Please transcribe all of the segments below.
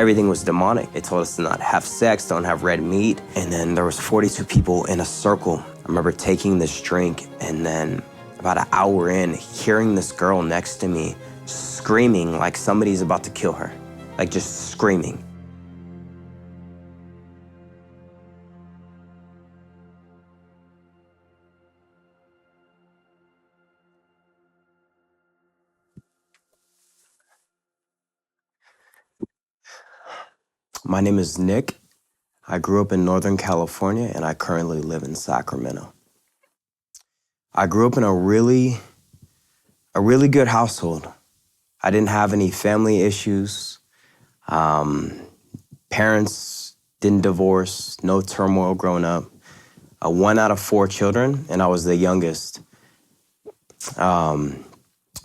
everything was demonic. They told us to not have sex, don't have red meat. And then there was 42 people in a circle. I remember taking this drink and then about an hour in, hearing this girl next to me screaming like somebody's about to kill her, like just screaming. My name is Nick. I grew up in Northern California and I currently live in Sacramento. I grew up in a really good household. I didn't have any family issues. Parents didn't divorce, no turmoil growing up. 1 out of 4 children, and I was the youngest. But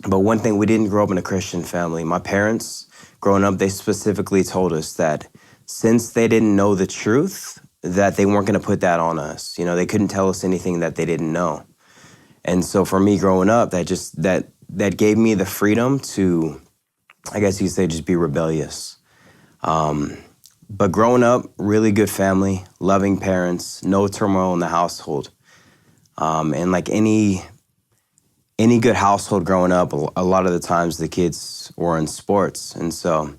one thing, we didn't grow up in a Christian family. My parents, growing up, they specifically told us that since they didn't know the truth, that they weren't going to put that on us. You know, they couldn't tell us anything that they didn't know. And so for me growing up, that gave me the freedom to, I guess you could say, just be rebellious. But growing up, really good family, loving parents, no turmoil in the household. And like any good household growing up, a lot of the times the kids were in sports. And so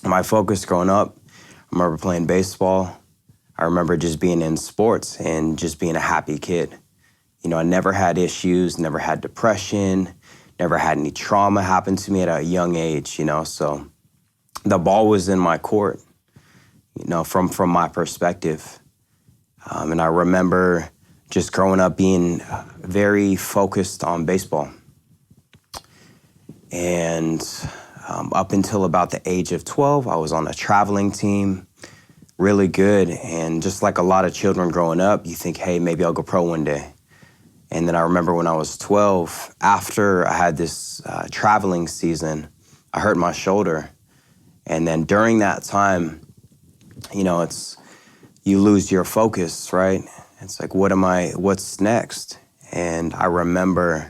my focus growing up, I remember playing baseball. I remember just being in sports and just being a happy kid. You know, I never had issues, never had depression, never had any trauma happen to me at a young age, you know. So the ball was in my court, you know, from my perspective. And I remember just growing up being very focused on baseball. And up until about the age of 12, I was on a traveling team, really good. And just like a lot of children growing up, you think, hey, maybe I'll go pro one day. And then I remember when I was 12, after I had this traveling season, I hurt my shoulder. And then during that time, you know, you lose your focus, right? It's like, what's next? And I remember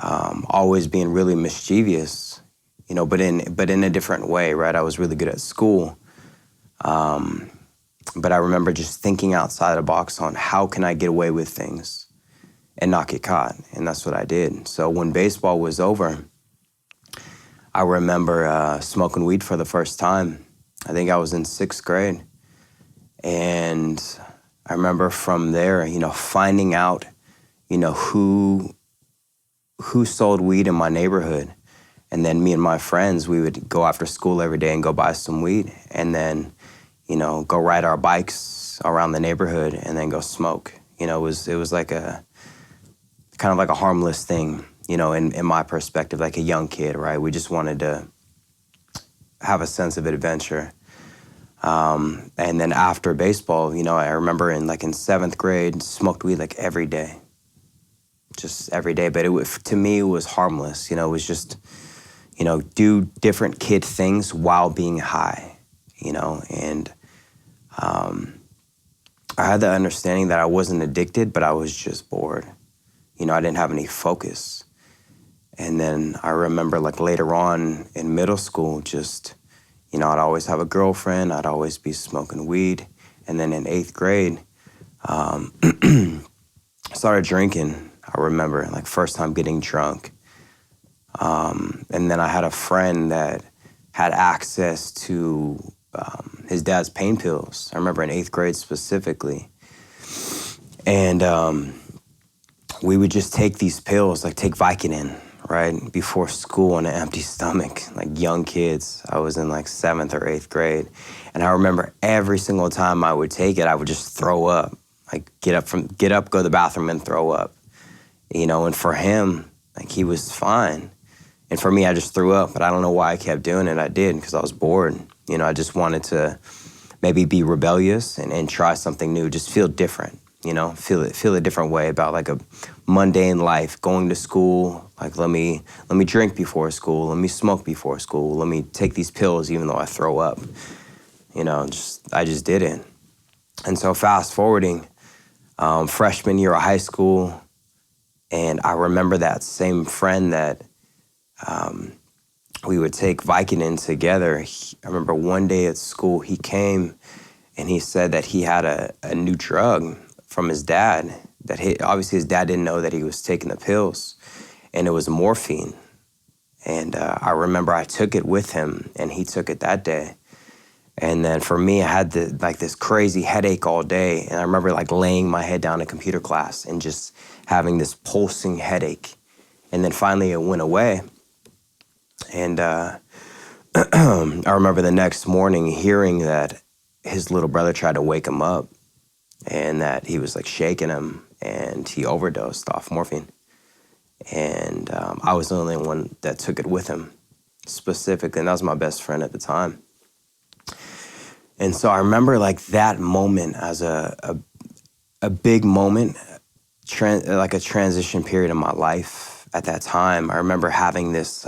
always being really mischievous, you know, but in a different way, right? I was really good at school. But I remember just thinking outside the box on how can I get away with things and not get caught. And that's what I did. So when baseball was over, I remember smoking weed for the first time. I think I was in 6th grade. And I remember from there, you know, finding out, you know, who sold weed in my neighborhood. And then me and my friends, we would go after school every day and go buy some weed and then, you know, go ride our bikes around the neighborhood and then go smoke. You know, it was like kind of like a harmless thing, you know, in my perspective, like a young kid, right? We just wanted to have a sense of adventure. And then after baseball, you know, I remember in 7th grade, smoked weed like every day, just every day. But to me, it was harmless. You know, it was just, you know, do different kid things while being high, you know. And I had the understanding that I wasn't addicted, but I was just bored. You know, I didn't have any focus. And then I remember later on in middle school, just, you know, I'd always have a girlfriend. I'd always be smoking weed. And then in 8th grade, I started drinking. I remember, first time getting drunk. And then I had a friend that had access to his dad's pain pills. I remember in 8th grade specifically. And we would just take these pills, take Vicodin, right, before school on an empty stomach, like young kids. I was in 7th or 8th grade. And I remember every single time I would take it, I would just throw up, get up, go to the bathroom and throw up, you know. And for him, he was fine. And for me, I just threw up, but I don't know why I kept doing it. I did because I was bored. You know, I just wanted to maybe be rebellious and try something new, just feel different, you know, feel a different way about a mundane life, going to school, let me drink before school, let me smoke before school, let me take these pills even though I throw up, you know, I just did it. And so fast forwarding, freshman year of high school, and I remember that same friend that we would take Vicodin together. I remember one day at school, he came and he said that he had a new drug from his dad. Obviously his dad didn't know that he was taking the pills, and it was morphine. And I remember I took it with him, and he took it that day. And then for me, I had this crazy headache all day. And I remember like laying my head down in computer class and just having this pulsing headache. And then finally it went away. And I remember the next morning hearing that his little brother tried to wake him up and that he was like shaking him and he overdosed off morphine. And I was the only one that took it with him specifically. And that was my best friend at the time. And so I remember like that moment as a big moment, like a transition period in my life at that time. I remember having this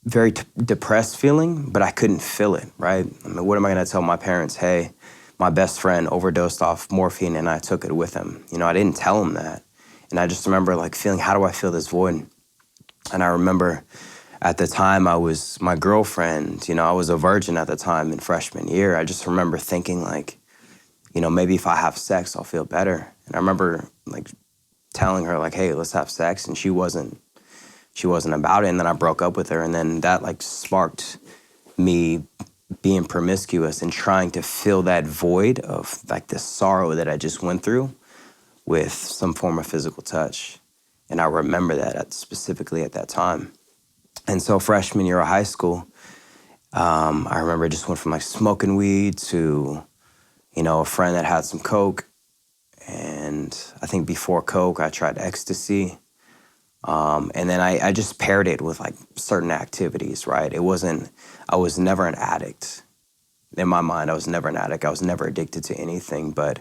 very depressed feeling, but I couldn't feel it, right? I mean, what am I gonna tell my parents? Hey, my best friend overdosed off morphine and I took it with him. You know, I didn't tell him that. And I just remember like feeling, how do I fill this void? And I remember at the time my girlfriend, you know, I was a virgin at the time in freshman year. I just remember thinking like, you know, maybe if I have sex, I'll feel better. And I remember like telling her like, hey, let's have sex. And she wasn't about it. And then I broke up with her. And then that like sparked me being promiscuous and trying to fill that void of like the sorrow that I just went through with some form of physical touch. And I remember that specifically at that time. And so freshman year of high school, I remember I just went from like smoking weed to, you know, a friend that had some coke. And I think before coke, I tried ecstasy. And then I just paired it with like certain activities, right? I was never an addict. In my mind, I was never an addict. I was never addicted to anything, but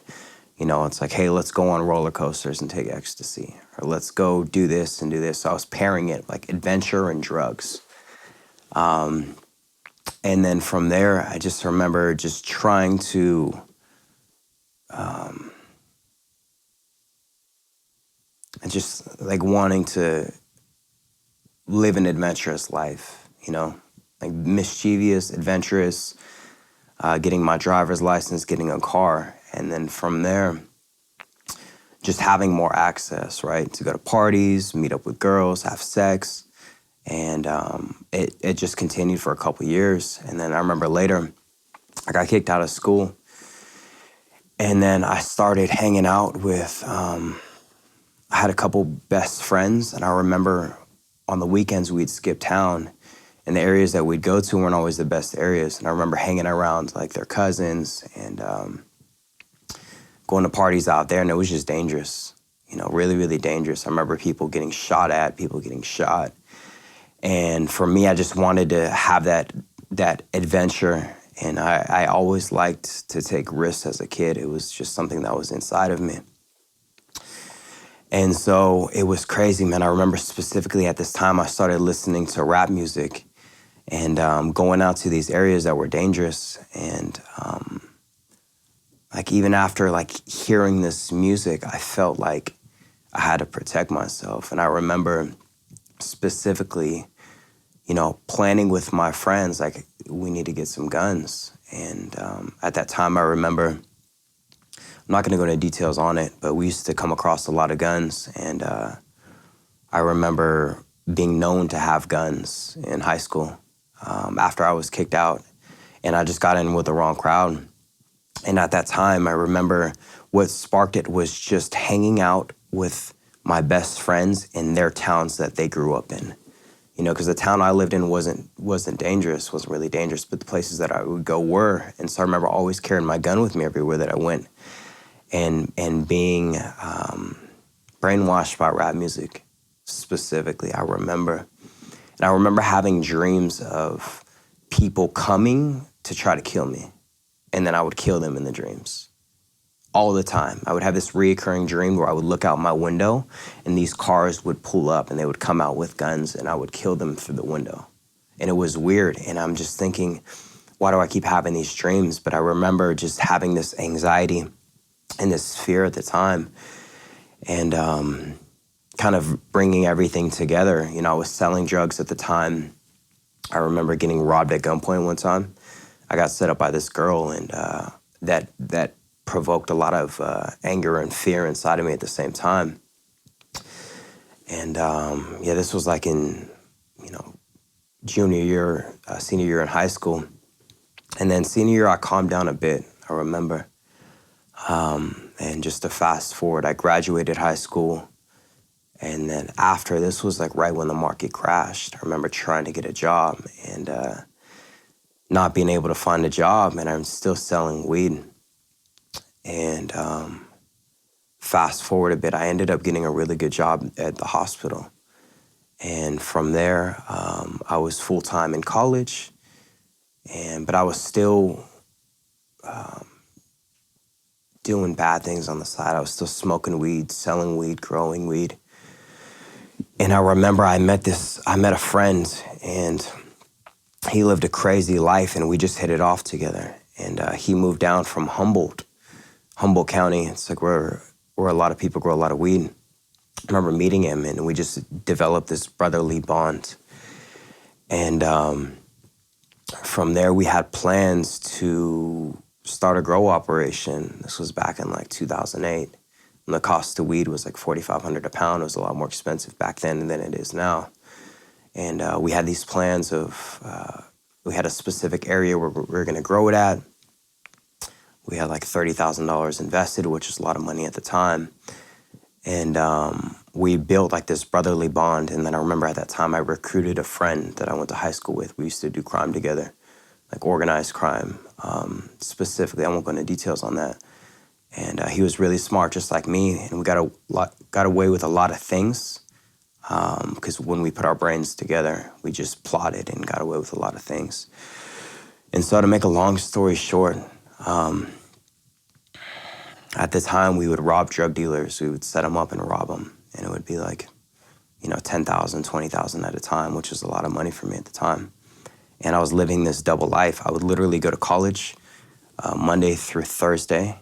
you know, it's like, hey, let's go on roller coasters and take ecstasy, or let's go do this and do this. So I was pairing it like adventure and drugs. And then from there, I just remember just trying to just like wanting to live an adventurous life, you know, like mischievous, adventurous, getting my driver's license, getting a car. And then from there, just having more access, right? To go to parties, meet up with girls, have sex. And it just continued for a couple years. And then I remember later, I got kicked out of school. And then I started hanging out with, I had a couple best friends. And I remember on the weekends, we'd skip town. And the areas that we'd go to weren't always the best areas. And I remember hanging around like their cousins and going to parties out there. And it was just dangerous, you know, really, really dangerous. I remember people getting shot at, people getting shot. And for me, I just wanted to have that adventure. And I always liked to take risks as a kid. It was just something that was inside of me. And so it was crazy, man. I remember specifically at this time, I started listening to rap music and going out to these areas that were dangerous. And like even after like hearing this music, I felt like I had to protect myself. And I remember specifically, you know, planning with my friends, like we need to get some guns. And at that time, I remember, I'm not gonna go into details on it, but we used to come across a lot of guns. And I remember being known to have guns in high school after I was kicked out. And I just got in with the wrong crowd. And at that time, I remember what sparked it was just hanging out with my best friends in their towns that they grew up in. You know, because the town I lived in wasn't dangerous, wasn't really dangerous, but the places that I would go were. And so I remember always carrying my gun with me everywhere that I went, and being brainwashed by rap music specifically. I remember having dreams of people coming to try to kill me, and then I would kill them in the dreams. All the time. I would have this reoccurring dream where I would look out my window and these cars would pull up and they would come out with guns and I would kill them through the window. And it was weird. And I'm just thinking, why do I keep having these dreams? But I remember just having this anxiety and this fear at the time. And kind of bringing everything together. You know, I was selling drugs at the time. I remember getting robbed at gunpoint one time. I got set up by this girl, and that provoked a lot of anger and fear inside of me at the same time. And yeah, this was like in, you know, junior year, senior year in high school. And then senior year, I calmed down a bit, I remember. And just to fast forward, I graduated high school. And then after, this was like right when the market crashed. I remember trying to get a job and not being able to find a job, and I'm still selling weed. And fast forward a bit, I ended up getting a really good job at the hospital. And from there, I was full-time in college, but I was still doing bad things on the side. I was still smoking weed, selling weed, growing weed. And I remember I met a friend, and he lived a crazy life, and we just hit it off together. And he moved down from Humboldt County. It's like where a lot of people grow a lot of weed. I remember meeting him, and we just developed this brotherly bond. And from there, we had plans to start a grow operation. This was back in like 2008. And the cost of weed was like $4,500 a pound. It was a lot more expensive back then than it is now. And we had these plans of, we had a specific area where we were going to grow it at. We had like $30,000 invested, which was a lot of money at the time. And we built like this brotherly bond. And then I remember at that time, I recruited a friend that I went to high school with. We used to do crime together, like organized crime. Specifically, I won't go into details on that. And he was really smart, just like me. And we got away with a lot of things. Because when we put our brains together, we just plotted and got away with a lot of things. And so to make a long story short, at the time we would rob drug dealers. We would set them up and rob them. And it would be like, you know, $10,000, $20,000 at a time, which was a lot of money for me at the time. And I was living this double life. I would literally go to college Monday through Thursday,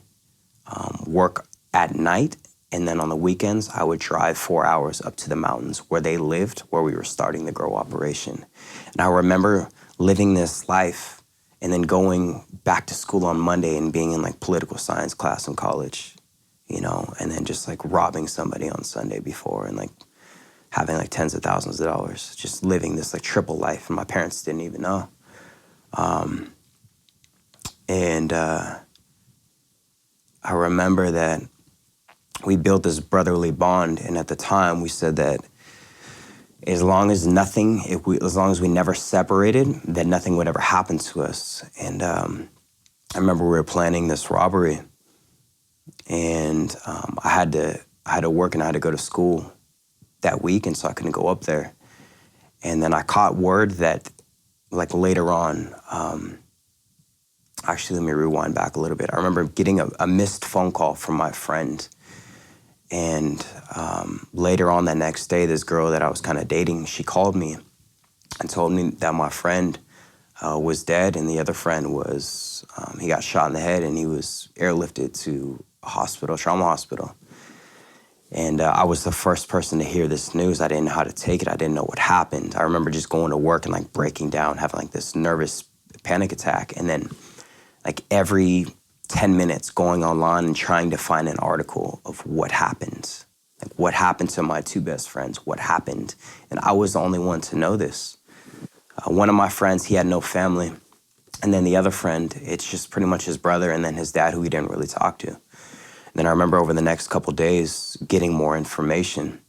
work at night. And then on the weekends, I would drive 4 hours up to the mountains where they lived, where we were starting the grow operation. And I remember living this life and then going back to school on Monday and being in like political science class in college, you know, and then just like robbing somebody on Sunday before and like having like tens of thousands of dollars, just living this like triple life. And my parents didn't even know. I remember that we built this brotherly bond, and at the time we said that as long as we never separated, that nothing would ever happen to us. And I remember we were planning this robbery, and I had to work and I had to go to school that week, and so I couldn't go up there. And then I caught word that, like later on, actually, let me rewind back a little bit. I remember getting a missed phone call from my friend. And later on that next day, this girl that I was kind of dating, she called me and told me that my friend was dead, and the other friend was, he got shot in the head, and he was airlifted to a hospital, trauma hospital. And I was the first person to hear this news. I didn't know how to take it. I didn't know what happened. I remember just going to work and like breaking down, having like this nervous panic attack. And then like every 10 minutes going online and trying to find an article of what happened. Like what happened to my two best friends, what happened. And I was the only one to know this. One of my friends, he had no family. And then the other friend, it's just pretty much his brother and then his dad, who he didn't really talk to. And then I remember over the next couple days getting more information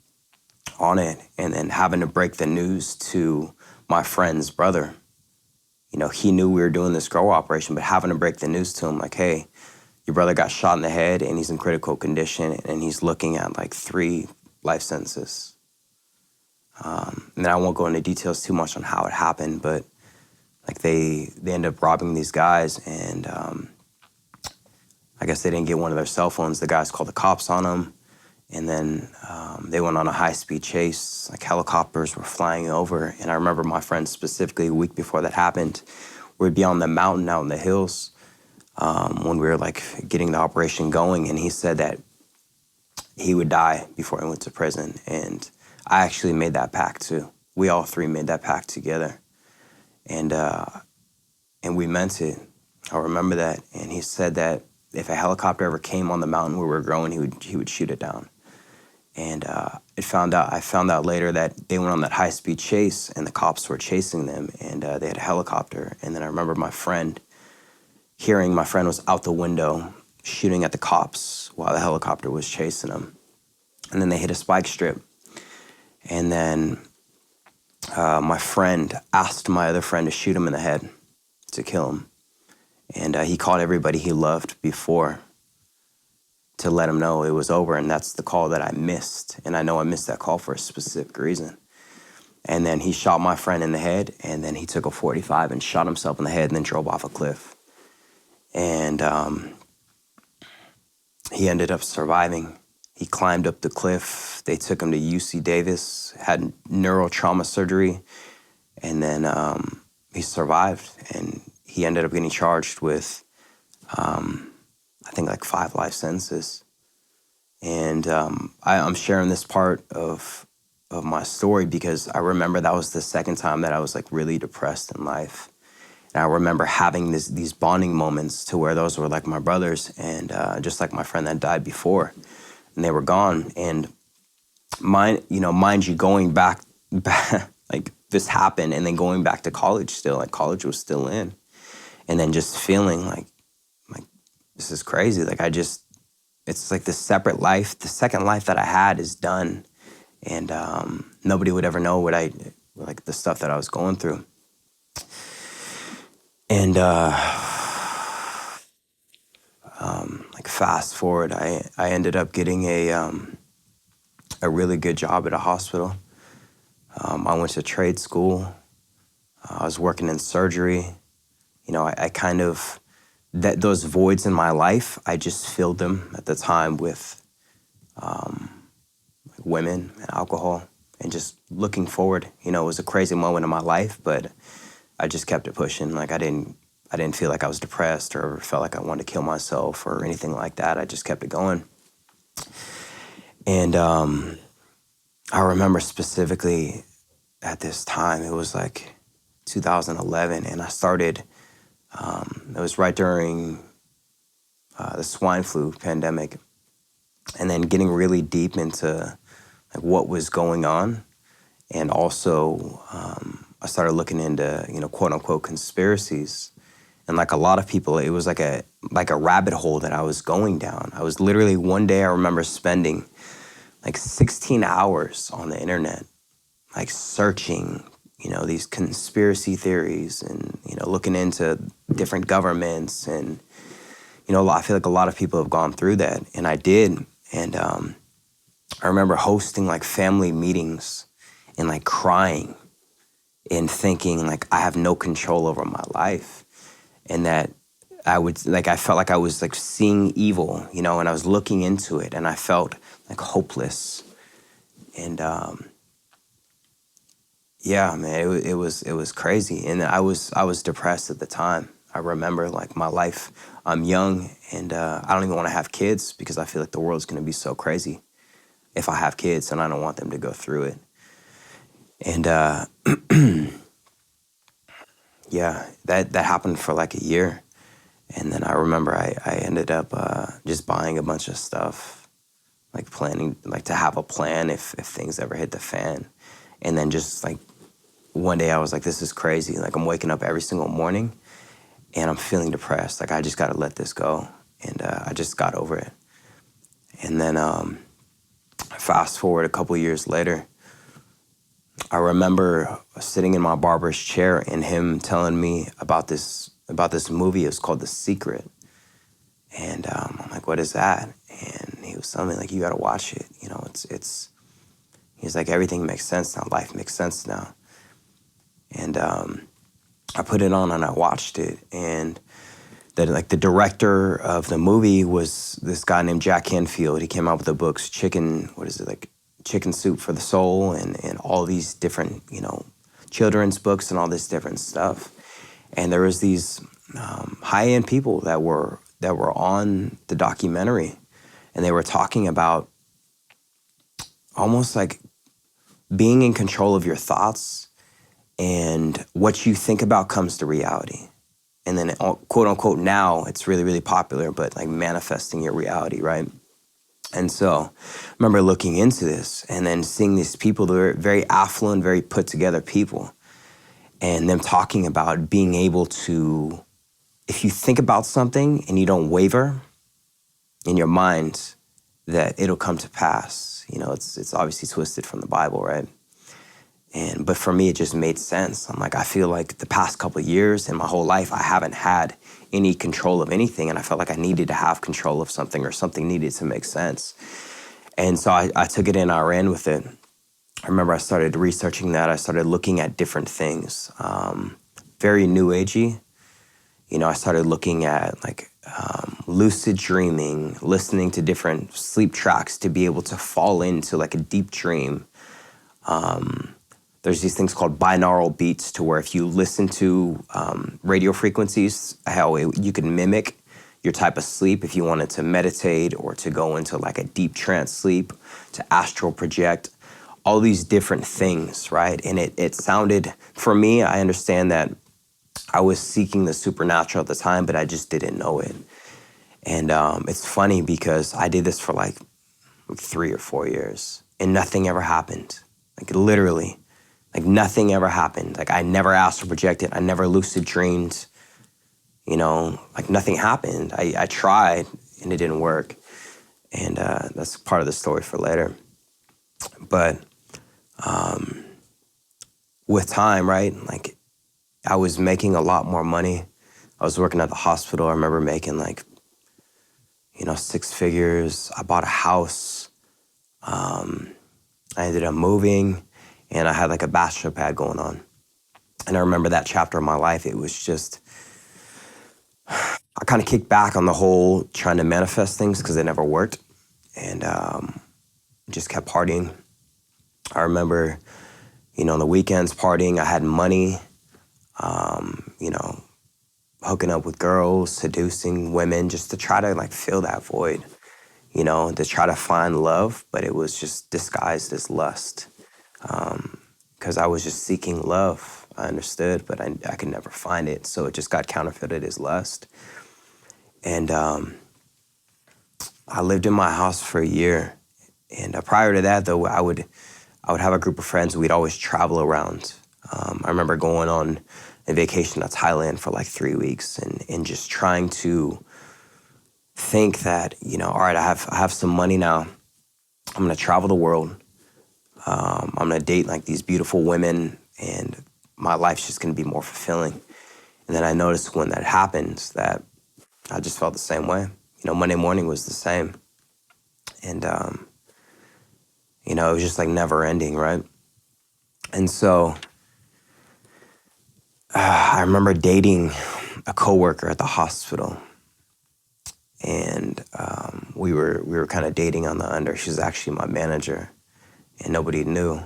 on it and then having to break the news to my friend's brother. You know, he knew we were doing this grow operation, but having to break the news to him like, hey, your brother got shot in the head and he's in critical condition and he's looking at like 3 life sentences. And I won't go into details too much on how it happened, but like they ended up robbing these guys, and I guess they didn't get one of their cell phones. The guys called the cops on them, and then they went on a high-speed chase. Like helicopters were flying over, and I remember my friend specifically a week before that happened, we'd be on the mountain out in the hills when we were like getting the operation going, and he said that he would die before he went to prison. And I actually made that pact too. We all three made that pact together. And we meant it. I remember that. And he said that if a helicopter ever came on the mountain where we were growing, he would shoot it down. And I found out later that they went on that high-speed chase, and the cops were chasing them, and they had a helicopter. And then I remember my friend was out the window shooting at the cops while the helicopter was chasing them. And then they hit a spike strip. And then my friend asked my other friend to shoot him in the head to kill him. And he called everybody he loved before to let him know it was over. And that's the call that I missed. And I know I missed that call for a specific reason. And then he shot my friend in the head, and then he took a .45 and shot himself in the head and then drove off a cliff. And he ended up surviving. He climbed up the cliff. They took him to UC Davis, had neural trauma surgery, and then he survived. And he ended up getting charged with, I think, like 5 life sentences. And I'm sharing this part of my story because I remember that was the second time that I was like really depressed in life. And I remember having these bonding moments to where those were like my brothers, and just like my friend that died before, and they were gone. And mind you, going back like this happened, and then going back to college still, like college was still in, and then just feeling like this is crazy. Like it's like this separate life. The second life that I had is done, and nobody would ever know like the stuff that I was going through. And like fast forward, I ended up getting a really good job at a hospital. I went to trade school. I was working in surgery. You know, I kind of, those voids in my life, I just filled them at the time with like women and alcohol, and just looking forward. You know, it was a crazy moment in my life, but I just kept it pushing. Like I didn't feel like I was depressed or felt like I wanted to kill myself or anything like that. I just kept it going. And I remember specifically at this time, it was like 2011, and I started, it was right during the swine flu pandemic, and then getting really deep into like what was going on. And also, I started looking into, quote unquote conspiracies. And like a lot of people, it was like a rabbit hole that I was going down. I was literally, one day I remember spending like 16 hours on the internet, like searching, these conspiracy theories and, looking into different governments. And, I feel like a lot of people have gone through that, and I did. And I remember hosting like family meetings and like crying and thinking like I have no control over my life, and that I felt like I was like seeing evil, and I was looking into it, and I felt like hopeless. And yeah, man, it was crazy. And I was depressed at the time. I remember like my life, I'm young, and I don't even want to have kids because I feel like the world's going to be so crazy if I have kids, and I don't want them to go through it. And yeah, that happened for like a year. And then I remember I ended up just buying a bunch of stuff, like planning, like to have a plan if things ever hit the fan. And then just like one day I was like, this is crazy. Like I'm waking up every single morning and I'm feeling depressed. Like I just got to let this go. And I just got over it. And then fast forward a couple years later, I remember sitting in my barber's chair and him telling me about this movie. It's called The Secret. And I'm like, what is that? And he was telling me, like, you got to watch it. He's like, everything makes sense now. Life makes sense now. And I put it on and I watched it. And the director of the movie was this guy named Jack Canfield. He came out with the books Chicken Soup for the Soul, and all these different, children's books and all this different stuff. And there was these high-end people that were on the documentary, and they were talking about almost like being in control of your thoughts, and what you think about comes to reality. And then, quote unquote, now it's really, really popular, but like manifesting your reality, right? And so I remember looking into this and then seeing these people that were very affluent, very put together people, and them talking about being able to, if you think about something and you don't waver in your mind, that it'll come to pass. You know, it's obviously twisted from the Bible, right? But for me, it just made sense. I'm like, I feel like the past couple of years in my whole life, I haven't had any control of anything, and I felt like I needed to have control of something, or something needed to make sense. And so I took it and I ran with it. I remember I started researching that. I started looking at different things, very new agey. You know, I started looking at like lucid dreaming, listening to different sleep tracks to be able to fall into like a deep dream. There's these things called binaural beats, to where if you listen to radio frequencies, how you can mimic your type of sleep if you wanted to meditate or to go into like a deep trance sleep, to astral project, all these different things, right? And it sounded, for me, I understand that I was seeking the supernatural at the time, but I just didn't know it. And it's funny because I did this for like 3 or 4 years and nothing ever happened. Like literally, like nothing ever happened. Like I never astral projected. I never lucid dreamed. You know, like nothing happened. I tried and it didn't work. And that's part of the story for later. But with time, right, like I was making a lot more money. I was working at the hospital. I remember making like, 6 figures. I bought a house. I ended up moving, and I had like a bachelor pad going on. And I remember that chapter of my life, it was just, I kind of kicked back on the whole trying to manifest things because it never worked, and just kept partying. I remember, on the weekends partying. I had money, hooking up with girls, seducing women, just to try to like fill that void, to try to find love, but it was just disguised as lust. Because I was just seeking love. I understood, but I could never find it. So it just got counterfeited as lust. And I lived in my house for a year. And prior to that, though, I would have a group of friends. We'd always travel around. I remember going on a vacation to Thailand for like 3 weeks and just trying to think that, all right, I have some money now. I'm going to travel the world. I'm going to date like these beautiful women, and my life's just going to be more fulfilling. And then I noticed when that happens that I just felt the same way. Monday morning was the same. And, it was just like never ending, right? And so I remember dating a coworker at the hospital, and we were kind of dating on the under. She was actually my manager, and nobody knew.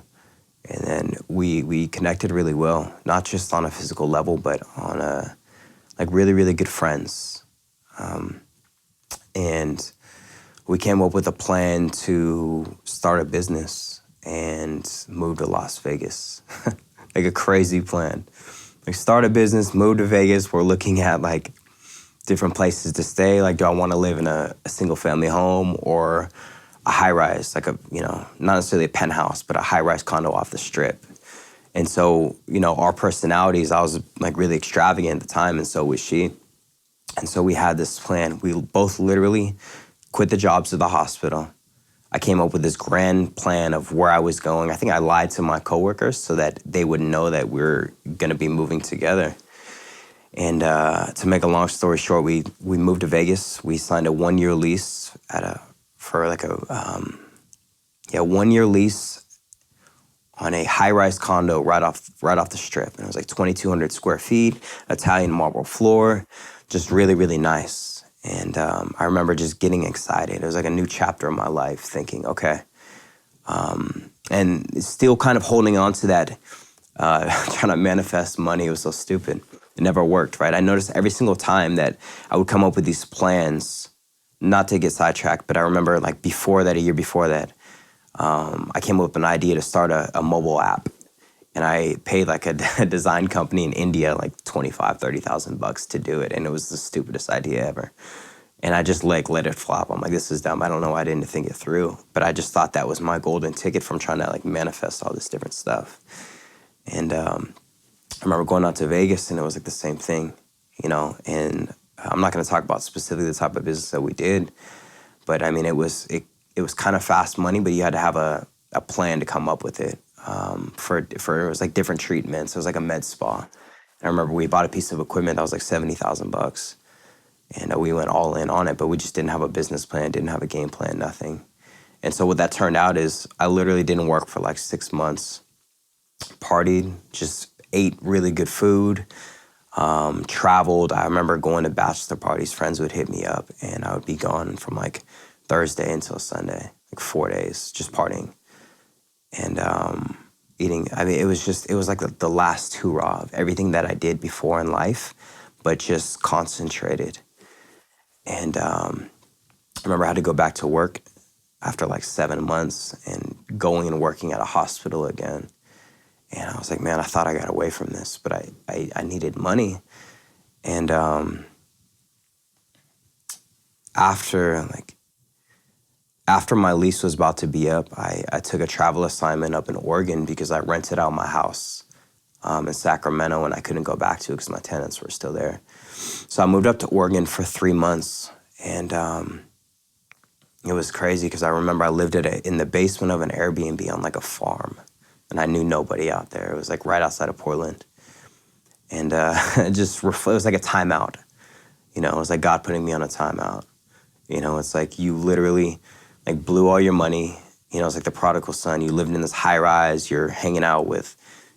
And then we connected really well, not just on a physical level, but on a like really, really good friends. And we came up with a plan to start a business and move to Las Vegas. Like a crazy plan. Like start a business, move to Vegas. We're looking at like different places to stay. Like, do I want to live in a single family home or a high rise, like not necessarily a penthouse, but a high rise condo off the strip. And so, our personalities, I was like really extravagant at the time, and so was she. And so we had this plan. We both literally quit the jobs at the hospital. I came up with this grand plan of where I was going. I think I lied to my coworkers so that they would know that we're going to be moving together. And to make a long story short, we moved to Vegas. We signed a 1-year lease for like a 1-year lease on a high-rise condo right off the strip. And it was like 2,200 square feet, Italian marble floor, just really, really nice. And I remember just getting excited. It was like a new chapter in my life, thinking, okay. And still kind of holding on to that, trying to manifest money. It was so stupid. It never worked, right? I noticed every single time that I would come up with these plans, not to get sidetracked, but I remember like a year before that, I came up with an idea to start a mobile app. And I paid like a design company in India like 25, 30,000 bucks to do it. And it was the stupidest idea ever. And I just like let it flop. I'm like, this is dumb. I don't know why I didn't think it through. But I just thought that was my golden ticket from trying to like manifest all this different stuff. And I remember going out to Vegas and it was like the same thing, you know. And I'm not going to talk about specifically the type of business that we did. But I mean, it was kind of fast money, but you had to have a plan to come up with it. For it was like different treatments. It was like a med spa. And I remember we bought a piece of equipment that was like 70,000 bucks, and we went all in on it. But we just didn't have a business plan, didn't have a game plan, nothing. And so what that turned out is I literally didn't work for like 6 months. Partied, just ate really good food, traveled. I remember going to bachelor parties. Friends would hit me up, and I would be gone from like Thursday until Sunday, like 4 days, just partying. And eating, I mean, it was like the last hurrah of everything that I did before in life, but just concentrated. And I remember I had to go back to work after like 7 months and going and working at a hospital again. And I was like, man, I thought I got away from this, but I needed money. And after my lease was about to be up, I took a travel assignment up in Oregon because I rented out my house in Sacramento and I couldn't go back to it because my tenants were still there. So I moved up to Oregon for 3 months, and it was crazy because I remember I lived in the basement of an Airbnb on like a farm, and I knew nobody out there. It was like right outside of Portland. And it was like a timeout. You know, it was like God putting me on a timeout. You know, it's like you literally like blew all your money. You know, it's like the prodigal son. You lived in this high rise. You're hanging out with,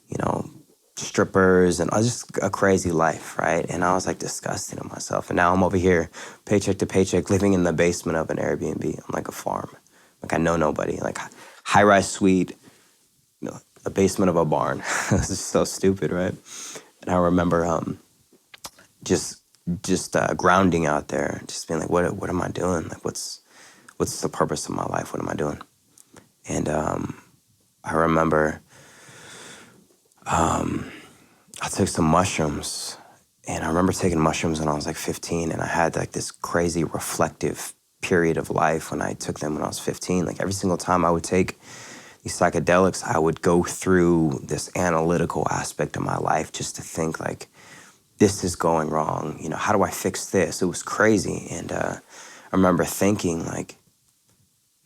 you know, strippers and just a crazy life, right? And I was like disgusted in myself. And now I'm over here, paycheck to paycheck, living in the basement of an Airbnb on like a farm. Like I know nobody. Like high rise suite, you know, a basement of a barn. This is so stupid, right? And I remember just grounding out there, just being like, what am I doing? Like, what's the purpose of my life? What am I doing? And I remember I took some mushrooms, and I remember taking mushrooms when I was like 15, and I had like this crazy reflective period of life when I took them when I was 15. Like every single time I would take these psychedelics, I would go through this analytical aspect of my life just to think like, this is going wrong. You know, how do I fix this? It was crazy. And I remember thinking like,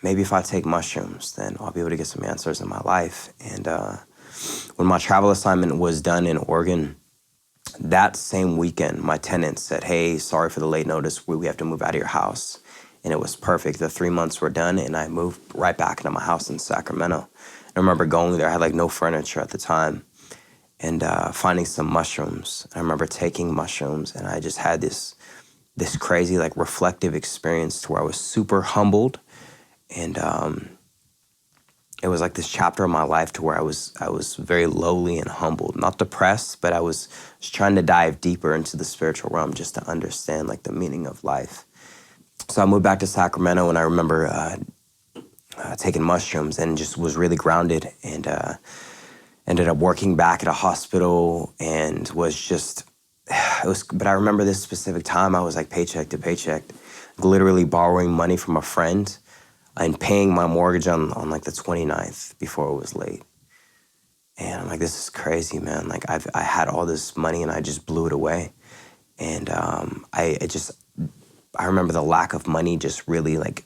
maybe if I take mushrooms, then I'll be able to get some answers in my life. And when my travel assignment was done in Oregon, that same weekend, my tenant said, hey, sorry for the late notice. We have to move out of your house. And it was perfect. The 3 months were done, and I moved right back into my house in Sacramento. I remember going there. I had like no furniture at the time, and finding some mushrooms. I remember taking mushrooms, and I just had this crazy like reflective experience to where I was super humbled, and it was like this chapter of my life to where I was very lowly and humbled, not depressed, but I was just trying to dive deeper into the spiritual realm just to understand like the meaning of life. So I moved back to Sacramento, and I remember taking mushrooms and just was really grounded, and ended up working back at a hospital, and was just, but I remember this specific time I was like paycheck to paycheck, literally borrowing money from a friend and paying my mortgage on like the 29th before it was late. And I'm like, this is crazy, man. Like I had all this money and I just blew it away. And I remember the lack of money just really like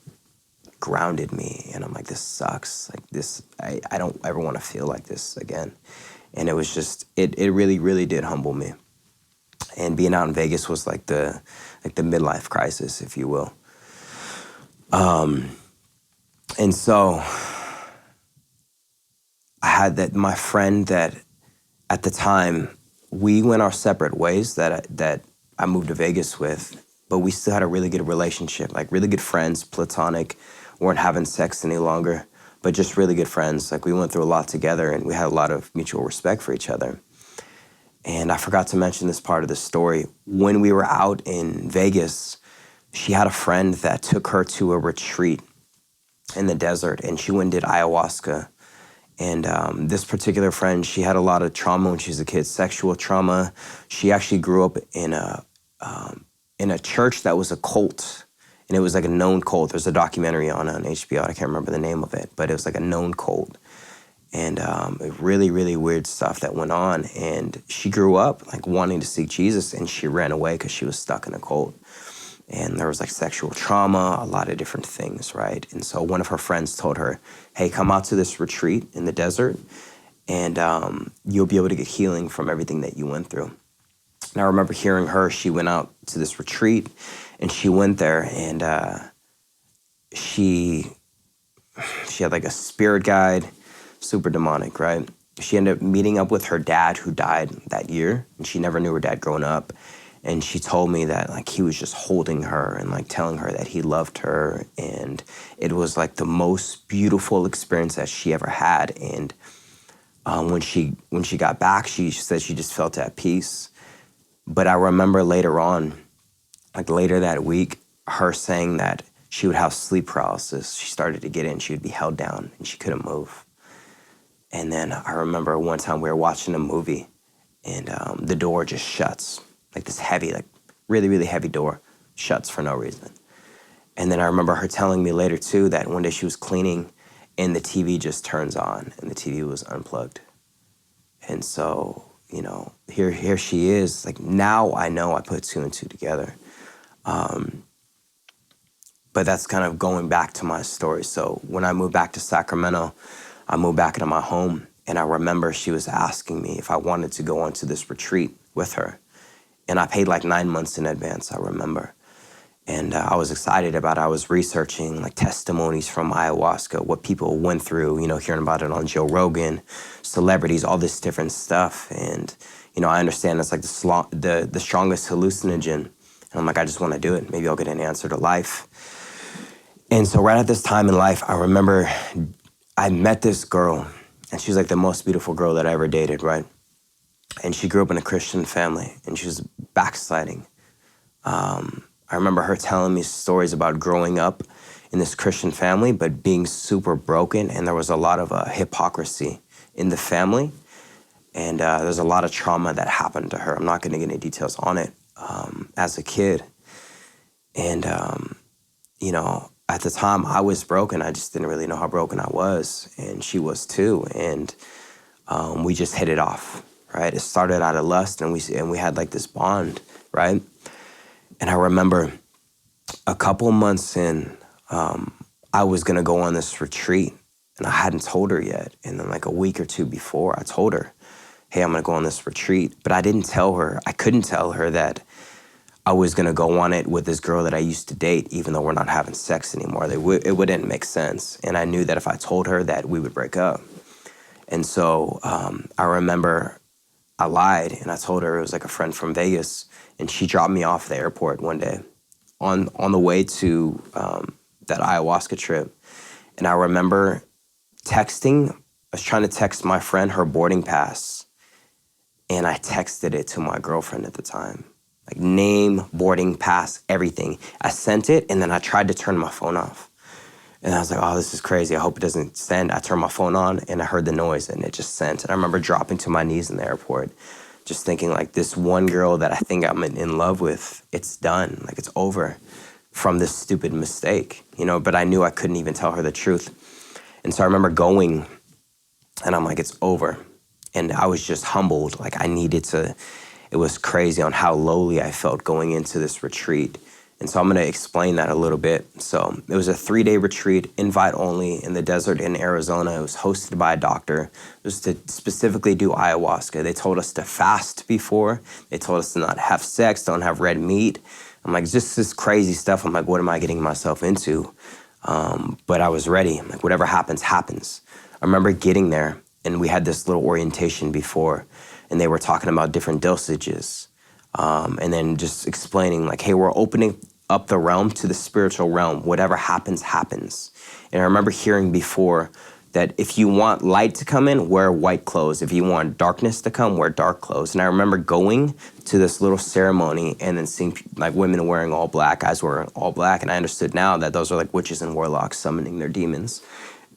grounded me. And I'm like, this sucks. Like this, I don't ever want to feel like this again. And it was just, it really, really did humble me. And being out in Vegas was like the midlife crisis, if you will. And so I had my friend that at the time we went our separate ways that I moved to Vegas with, but we still had a really good relationship, like really good friends, platonic, weren't having sex any longer, but just really good friends. Like we went through a lot together and we had a lot of mutual respect for each other. And I forgot to mention this part of the story. When we were out in Vegas, she had a friend that took her to a retreat in the desert, and she went and did ayahuasca. And this particular friend, she had a lot of trauma when she was a kid, sexual trauma. She actually grew up in a church that was a cult, and it was like a known cult. There's a documentary on HBO. I can't remember the name of it, but it was like a known cult. And really, really weird stuff that went on. And she grew up like wanting to seek Jesus, and she ran away because she was stuck in a cult. And there was like sexual trauma, a lot of different things, right? And so one of her friends told her, hey, come out to this retreat in the desert, and you'll be able to get healing from everything that you went through. And I remember hearing her, she went out to this retreat, and she went there, and she had like a spirit guide, super demonic, right? She ended up meeting up with her dad, who died that year, and she never knew her dad growing up. And she told me that like he was just holding her and like telling her that he loved her, and it was like the most beautiful experience that she ever had. And when she got back, she said she just felt at peace. But I remember later on, like later that week, her saying that she would have sleep paralysis. She started to get in, she would be held down, and she couldn't move. And then I remember one time we were watching a movie, and the door just shuts. Like this heavy, like really, really heavy door shuts for no reason. And then I remember her telling me later too that one day she was cleaning and the TV just turns on and the TV was unplugged. And so, you know, here she is. Like now I know I put two and two together. But that's kind of going back to my story. So when I moved back to Sacramento, I moved back into my home, and I remember she was asking me if I wanted to go onto this retreat with her. And I paid like 9 months in advance, I remember. And I was excited about it. I was researching like testimonies from ayahuasca, what people went through, you know, hearing about it on Joe Rogan, celebrities, all this different stuff. And, you know, I understand it's like the strongest hallucinogen. And I'm like, I just want to do it. Maybe I'll get an answer to life. And so right at this time in life, I remember I met this girl, and she was like the most beautiful girl that I ever dated, right? And she grew up in a Christian family, and she was backsliding. I remember her telling me stories about growing up in this Christian family, but being super broken, and there was a lot of hypocrisy in the family, and there's a lot of trauma that happened to her. I'm not going to get any details on it as a kid. And, you know, at the time I was broken. I just didn't really know how broken I was, and she was too, and we just hit it off. Right, it started out of lust, and we had like this bond, right? And I remember a couple months in, I was gonna go on this retreat, and I hadn't told her yet. And then like a week or two before, I told her, "Hey, I'm gonna go on this retreat." But I didn't tell her. I couldn't tell her that I was gonna go on it with this girl that I used to date, even though we're not having sex anymore. It wouldn't make sense, and I knew that if I told her that we would break up. And so I remember I lied, and I told her it was like a friend from Vegas, and she dropped me off at the airport one day on the way to that ayahuasca trip. And I remember I was trying to text my friend her boarding pass, and I texted it to my girlfriend at the time. Like name, boarding pass, everything. I sent it, and then I tried to turn my phone off. And I was like, oh, this is crazy. I hope it doesn't send. I turned my phone on, and I heard the noise, and it just sent. And I remember dropping to my knees in the airport, just thinking like, this one girl that I think I'm in love with, it's done. Like, it's over from this stupid mistake, you know? But I knew I couldn't even tell her the truth. And so I remember going, and I'm like, it's over. And I was just humbled. Like, it was crazy on how lowly I felt going into this retreat. And so I'm going to explain that a little bit. So it was a 3-day retreat, invite only, in the desert in Arizona. It was hosted by a doctor. It was to specifically do ayahuasca. They told us to fast before. They told us to not have sex, don't have red meat. I'm like, just this crazy stuff. I'm like, what am I getting myself into? But I was ready. I'm like, whatever happens, happens. I remember getting there, and we had this little orientation before, and they were talking about different dosages. And then just explaining like, hey, we're opening up the realm to the spiritual realm. Whatever happens, happens. And I remember hearing before that if you want light to come in, wear white clothes. If you want darkness to come, wear dark clothes. And I remember going to this little ceremony and then seeing like women wearing all black, guys wearing all black. And I understood now that those are like witches and warlocks summoning their demons.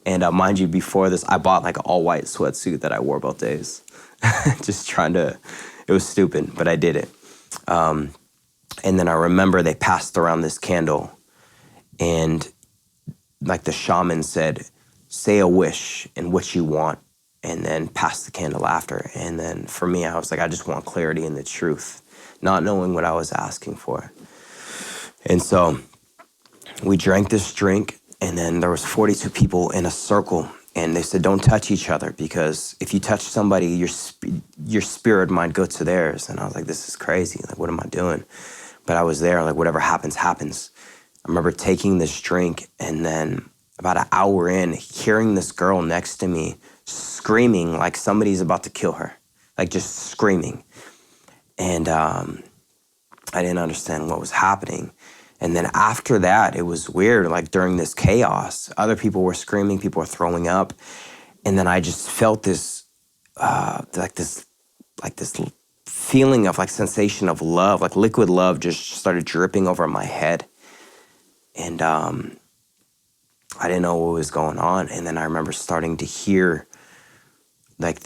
And mind you, before this, I bought like an all white sweatsuit that I wore both days. Just trying to, it was stupid, but I did it. And then I remember they passed around this candle and like the shaman said, say a wish and what you want, and then pass the candle after. And then for me, I was like, I just want clarity in the truth, not knowing what I was asking for. And so we drank this drink, and then there was 42 people in a circle, and they said, don't touch each other, because if you touch somebody, your spirit might go to theirs. And I was like, this is crazy. Like, what am I doing? But I was there, like, whatever happens, happens. I remember taking this drink, and then about an hour in, hearing this girl next to me screaming like somebody's about to kill her, like just screaming. And I didn't understand what was happening. And then after that, it was weird, like during this chaos, other people were screaming, people were throwing up. And then I just felt this, this feeling of like sensation of love, like liquid love just started dripping over my head. And I didn't know what was going on. And then I remember starting to hear like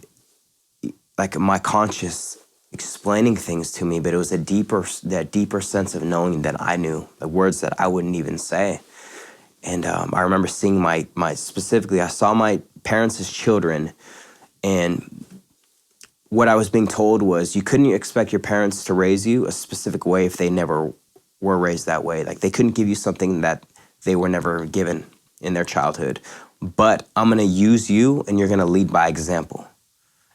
my conscious explaining things to me, but it was that deeper sense of knowing that I knew, the words that I wouldn't even say. And I remember seeing specifically, I saw my parents as children, and what I was being told was you couldn't expect your parents to raise you a specific way if they never were raised that way. Like they couldn't give you something that they were never given in their childhood. But I'm gonna use you and you're gonna lead by example.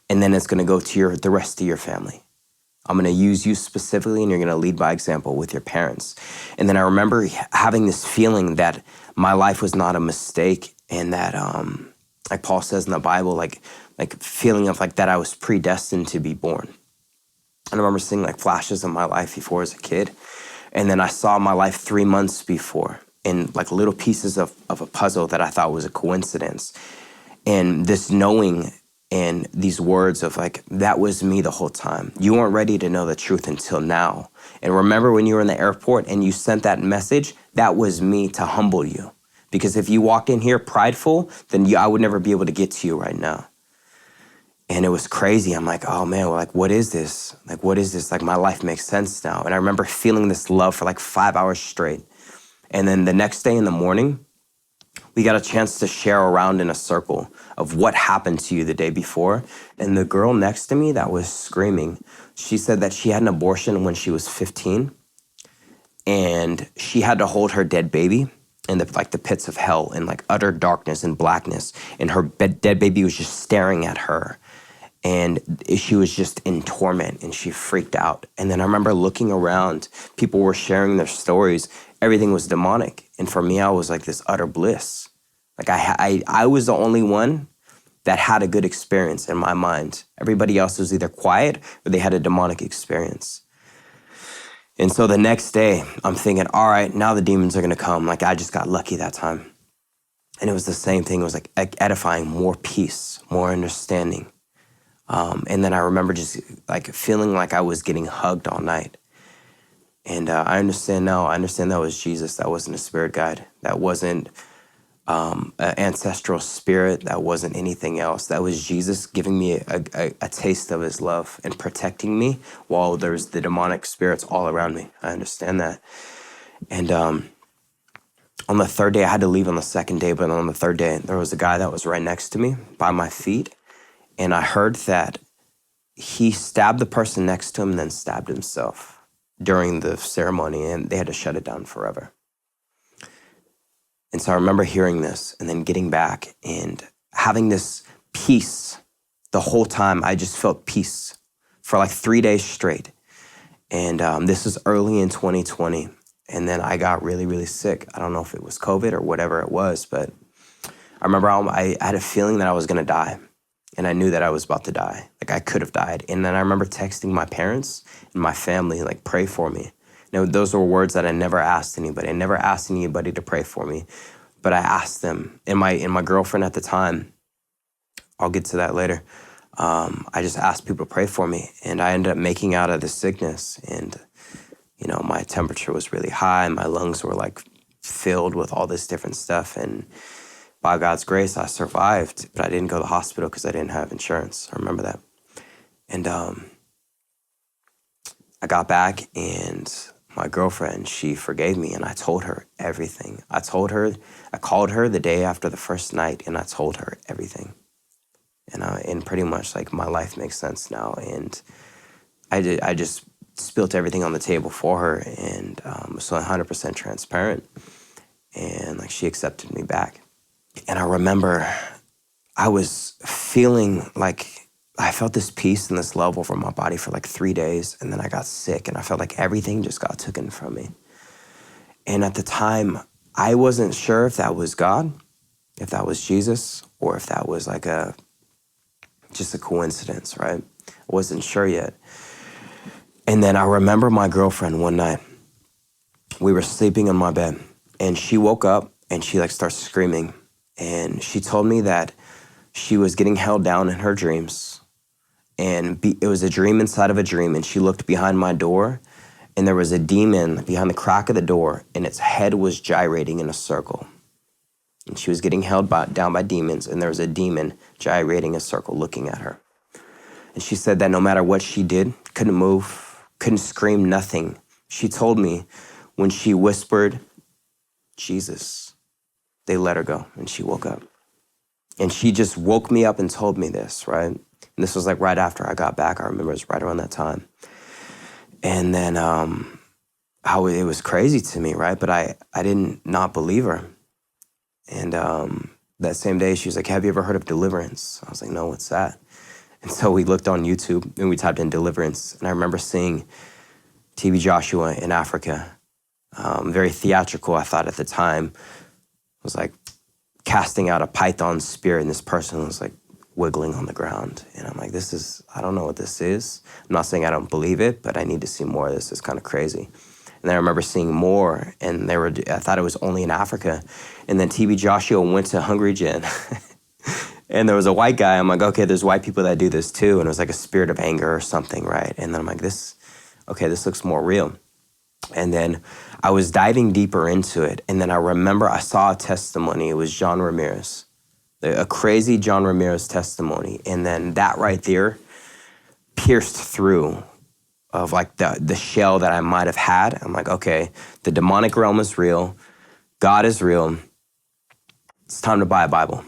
And then it's gonna go to the rest of your family. I'm gonna use you specifically and you're gonna lead by example with your parents. And then I remember having this feeling that my life was not a mistake, and that, like Paul says in the Bible, like feeling of like that I was predestined to be born. And I remember seeing like flashes of my life before as a kid. And then I saw my life 3 months before in like little pieces of a puzzle that I thought was a coincidence. And this knowing and these words of like, that was me the whole time. You weren't ready to know the truth until now. And remember when you were in the airport and you sent that message, that was me to humble you. Because if you walked in here prideful, then I would never be able to get to you right now. And it was crazy. I'm like, oh man, well, like, what is this? Like, what is this? Like, my life makes sense now. And I remember feeling this love for like 5 hours straight. And then the next day in the morning, we got a chance to share around in a circle of what happened to you the day before. And the girl next to me that was screaming, she said that she had an abortion when she was 15. And she had to hold her dead baby in the pits of hell in like utter darkness and blackness. And her dead baby was just staring at her. And she was just in torment and she freaked out. And then I remember looking around, people were sharing their stories. Everything was demonic. And for me, I was like this utter bliss. Like I was the only one that had a good experience in my mind. Everybody else was either quiet or they had a demonic experience. And so the next day I'm thinking, all right, now the demons are gonna come. Like I just got lucky that time. And it was the same thing. It was like edifying, more peace, more understanding. And then I remember just like feeling like I was getting hugged all night. And I understand now, that was Jesus. That wasn't a spirit guide. That wasn't an ancestral spirit. That wasn't anything else. That was Jesus giving me a taste of his love and protecting me while there's the demonic spirits all around me. I understand that. And on the third day, I had to leave on the second day, but on the third day, there was a guy that was right next to me by my feet. And I heard that he stabbed the person next to him and then stabbed himself during the ceremony, and they had to shut it down forever. And so I remember hearing this and then getting back and having this peace the whole time. I just felt peace for like 3 days straight. And this was early in 2020. And then I got really, really sick. I don't know if it was COVID or whatever it was, but I remember I had a feeling that I was gonna die. And I knew that I was about to die. Like I could have died. And then I remember texting my parents and my family, like, pray for me. You know, those were words that I never asked anybody. I never asked anybody to pray for me, but I asked them. And my girlfriend at the time, I'll get to that later. I just asked people to pray for me, and I ended up making out of the sickness. And, you know, my temperature was really high. My lungs were like filled with all this different stuff. And by God's grace, I survived, but I didn't go to the hospital because I didn't have insurance. I remember that. And I got back, and my girlfriend, she forgave me, and I told her everything. I called her the day after the first night, and I told her everything. And pretty much like my life makes sense now. And I just spilt everything on the table for her, and so 100% transparent. And like she accepted me back. And I remember I was feeling like I felt this peace and this love over my body for like 3 days. And then I got sick, and I felt like everything just got taken from me. And at the time, I wasn't sure if that was God, if that was Jesus, or if that was like just a coincidence, right? I wasn't sure yet. And then I remember my girlfriend one night, we were sleeping in my bed, and she woke up and she like starts screaming. And she told me that she was getting held down in her dreams, and it was a dream inside of a dream. And she looked behind my door, and there was a demon behind the crack of the door, and its head was gyrating in a circle. And she was getting held down by demons, and there was a demon gyrating a circle looking at her. And she said that no matter what she did, couldn't move, couldn't scream, nothing. She told me when she whispered, Jesus, they let her go, and she woke up. And she just woke me up and told me this, right? And this was like right after I got back. I remember it was right around that time. And then how it was crazy to me, right? But I didn't not believe her. And that same day, she was like, have you ever heard of Deliverance? I was like, no, what's that? And so we looked on YouTube, and we typed in Deliverance. And I remember seeing TB Joshua in Africa, very theatrical, I thought at the time. It was like casting out a python spirit, and this person was like wiggling on the ground. And I'm like, I don't know what this is. I'm not saying I don't believe it, but I need to see more of this. It's kind of crazy. And then I remember seeing more, and I thought it was only in Africa. And then TB Joshua went to Hungry Gen, and there was a white guy. I'm like, okay, there's white people that do this too. And it was like a spirit of anger or something, right? And then I'm like, this looks more real. And then I was diving deeper into it. And then I remember I saw a testimony. It was John Ramirez, a crazy John Ramirez testimony. And then that right there pierced through of like the shell that I might have had. I'm like, okay, the demonic realm is real. God is real. It's time to buy a Bible.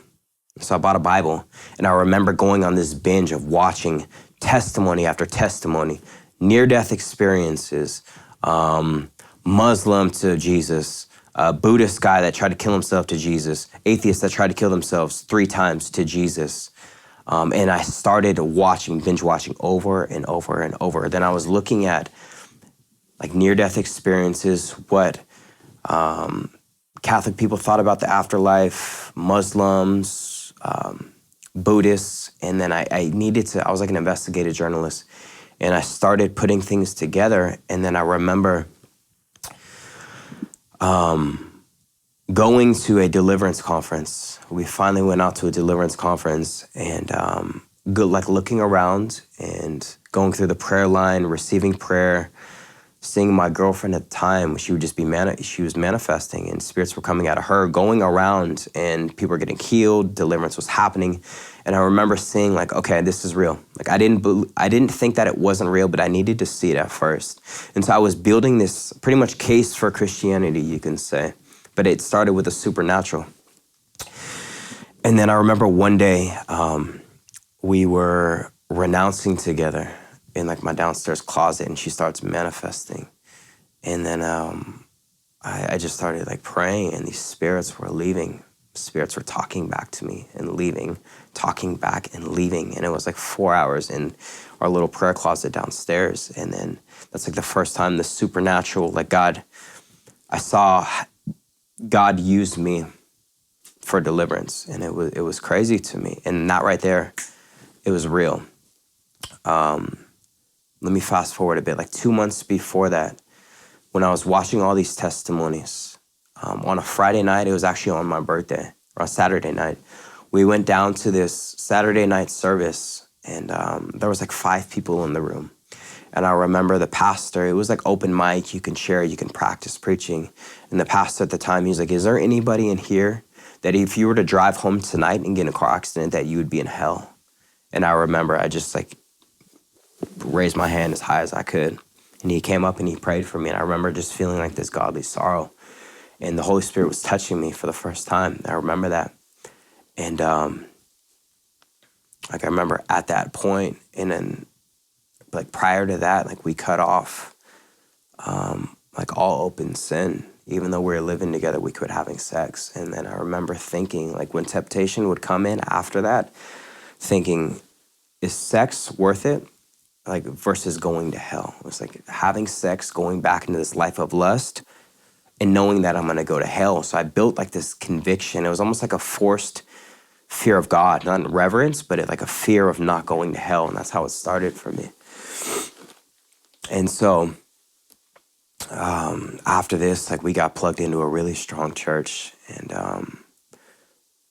So I bought a Bible, and I remember going on this binge of watching testimony after testimony, near-death experiences, Muslim to Jesus, a Buddhist guy that tried to kill himself to Jesus, atheists that tried to kill themselves 3 times to Jesus. And I started binge watching over and over and over. Then I was looking at like near-death experiences, what Catholic people thought about the afterlife, Muslims, Buddhists. And then I was like an investigative journalist, and I started putting things together. And then I remember going to a Deliverance conference. We finally went out to a Deliverance conference, and looking around and going through the prayer line, receiving prayer, seeing my girlfriend at the time. She would just she was manifesting, and spirits were coming out of her, going around, and people were getting healed. Deliverance was happening. And I remember seeing like, okay, this is real. Like I didn't think that it wasn't real, but I needed to see it at first. And so I was building this pretty much case for Christianity, you can say. But it started with the supernatural. And then I remember one day we were renouncing together in like my downstairs closet, and she starts manifesting. And then I just started like praying, and these spirits were leaving. Spirits were talking back to me and leaving, talking back and leaving. And it was like 4 hours in our little prayer closet downstairs. And then that's like the first time the supernatural, like I saw God used me for deliverance. And it was crazy to me. And that right there, it was real. Let me fast forward a bit. Like 2 months before that, when I was watching all these testimonies, on a Friday night, it was actually on my birthday, or on Saturday night, we went down to this Saturday night service, and there was like 5 people in the room. And I remember the pastor, it was like open mic, you can share, you can practice preaching. And the pastor at the time, he was like, is there anybody in here that if you were to drive home tonight and get in a car accident, that you would be in hell? And I remember I just like raised my hand as high as I could. And he came up and he prayed for me. And I remember just feeling like this godly sorrow. And the Holy Spirit was touching me for the first time. I remember that. And like I remember at that point, and then like prior to that, like we cut off like all open sin. Even though we were living together, we quit having sex. And then I remember thinking, like when temptation would come in after that, thinking, is sex worth it? Like versus going to hell. It was like having sex, going back into this life of lust, and knowing that I'm gonna go to hell. So I built like this conviction. It was almost like a forced fear of God, not reverence, but like a fear of not going to hell. And that's how it started for me. And so after this, like we got plugged into a really strong church, and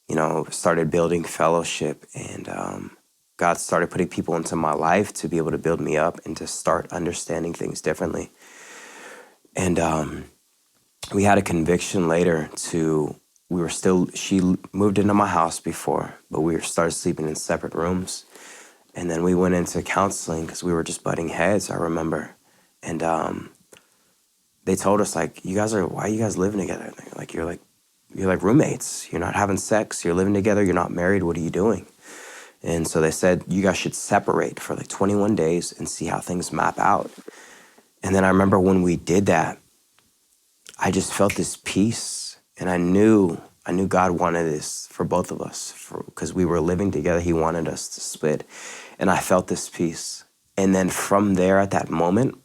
you know, started building fellowship, and God started putting people into my life to be able to build me up and to start understanding things differently. And we had a conviction later she moved into my house before, but we started sleeping in separate rooms. And then we went into counseling because we were just butting heads, I remember. And they told us, like, why are you guys living together? You're like roommates. You're not having sex. You're living together. You're not married. What are you doing? And so they said, you guys should separate for like 21 days and see how things map out. And then I remember when we did that, I just felt this peace. And I knew God wanted this for both of us because we were living together. He wanted us to split. And I felt this peace. And then from there, at that moment,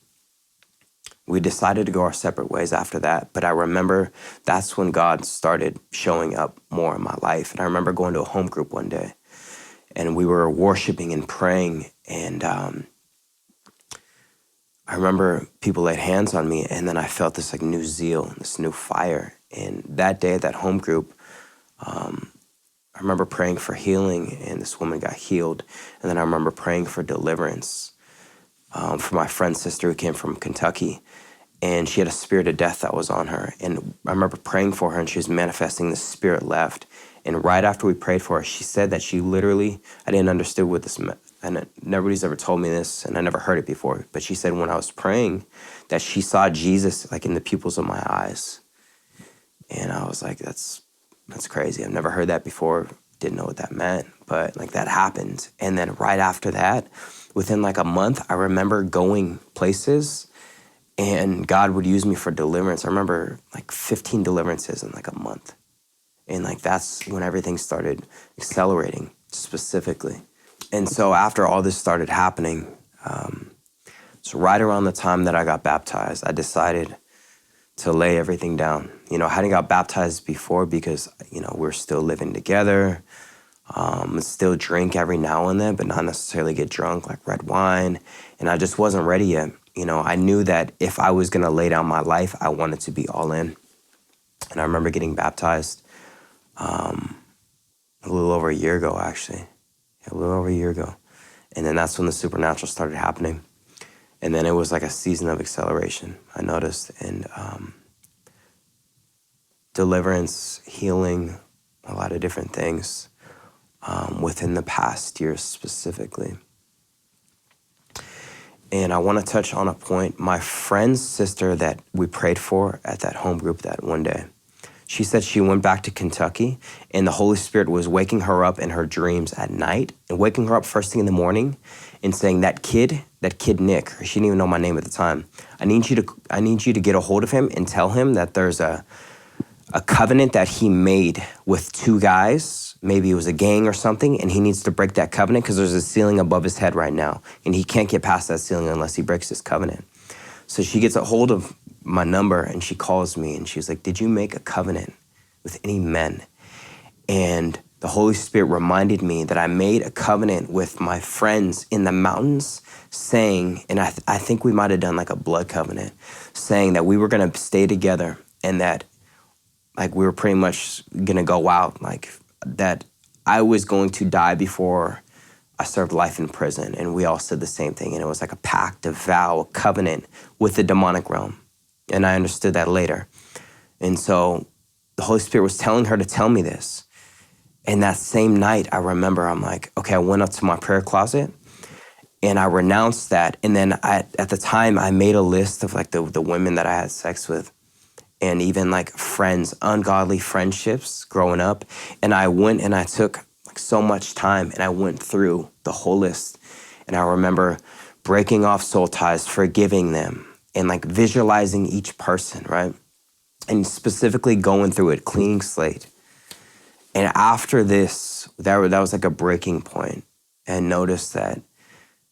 we decided to go our separate ways after that. But I remember that's when God started showing up more in my life. And I remember going to a home group one day, and we were worshiping and praying. And I remember people laid hands on me, and then I felt this like new zeal, this new fire. And that day at that home group, I remember praying for healing, and this woman got healed. And then I remember praying for deliverance for my friend's sister who came from Kentucky. And she had a spirit of death that was on her. And I remember praying for her, and she was manifesting. The spirit left. And right after we prayed for her, she said that she literally, I didn't understand what this meant. And nobody's ever told me this, and I never heard it before. But she said when I was praying that she saw Jesus like in the pupils of my eyes. And I was like, that's crazy. I've never heard that before. Didn't know what that meant. But like that happened. And then right after that, within like a month, I remember going places, and God would use me for deliverance. I remember like 15 deliverances in like a month. And like that's when everything started accelerating specifically. And so after all this started happening, so right around the time that I got baptized, I decided to lay everything down. You know, I hadn't got baptized before because, you know, we're still living together. Still drink every now and then, but not necessarily get drunk like red wine. And I just wasn't ready yet. You know, I knew that if I was going to lay down my life, I wanted to be all in. And I remember getting baptized a little over a year ago, actually. A little over a year ago. And then that's when the supernatural started happening. And then it was like a season of acceleration, I noticed. And deliverance, healing, a lot of different things within the past year specifically. And I want to touch on a point. My friend's sister that we prayed for at that home group that one day, she said she went back to Kentucky, and the Holy Spirit was waking her up in her dreams at night and waking her up first thing in the morning and saying, that kid Nick, she didn't even know my name at the time, I need you to get a hold of him and tell him that there's a covenant that he made with 2 guys. Maybe it was a gang or something, and he needs to break that covenant because there's a ceiling above his head right now, and he can't get past that ceiling unless he breaks his covenant. So she gets a hold of my number, and she calls me, and she's like, did you make a covenant with any men? And the Holy Spirit reminded me that I made a covenant with my friends in the mountains saying, and I think we might have done like a blood covenant, saying that we were going to stay together and that like we were pretty much going to go out, like that I was going to die before I served life in prison, and we all said the same thing, and it was like a pact, a vow, a covenant with the demonic realm. And I understood that later. And so the Holy Spirit was telling her to tell me this. And that same night, I remember I'm like, okay, I went up to my prayer closet and I renounced that. And then at the time, I made a list of like the women that I had sex with and even like friends, ungodly friendships growing up. And I went and I took like so much time and I went through the whole list. And I remember breaking off soul ties, forgiving them, and like visualizing each person, right? And specifically going through it, clean slate. And after this, that was like a breaking point, and noticed that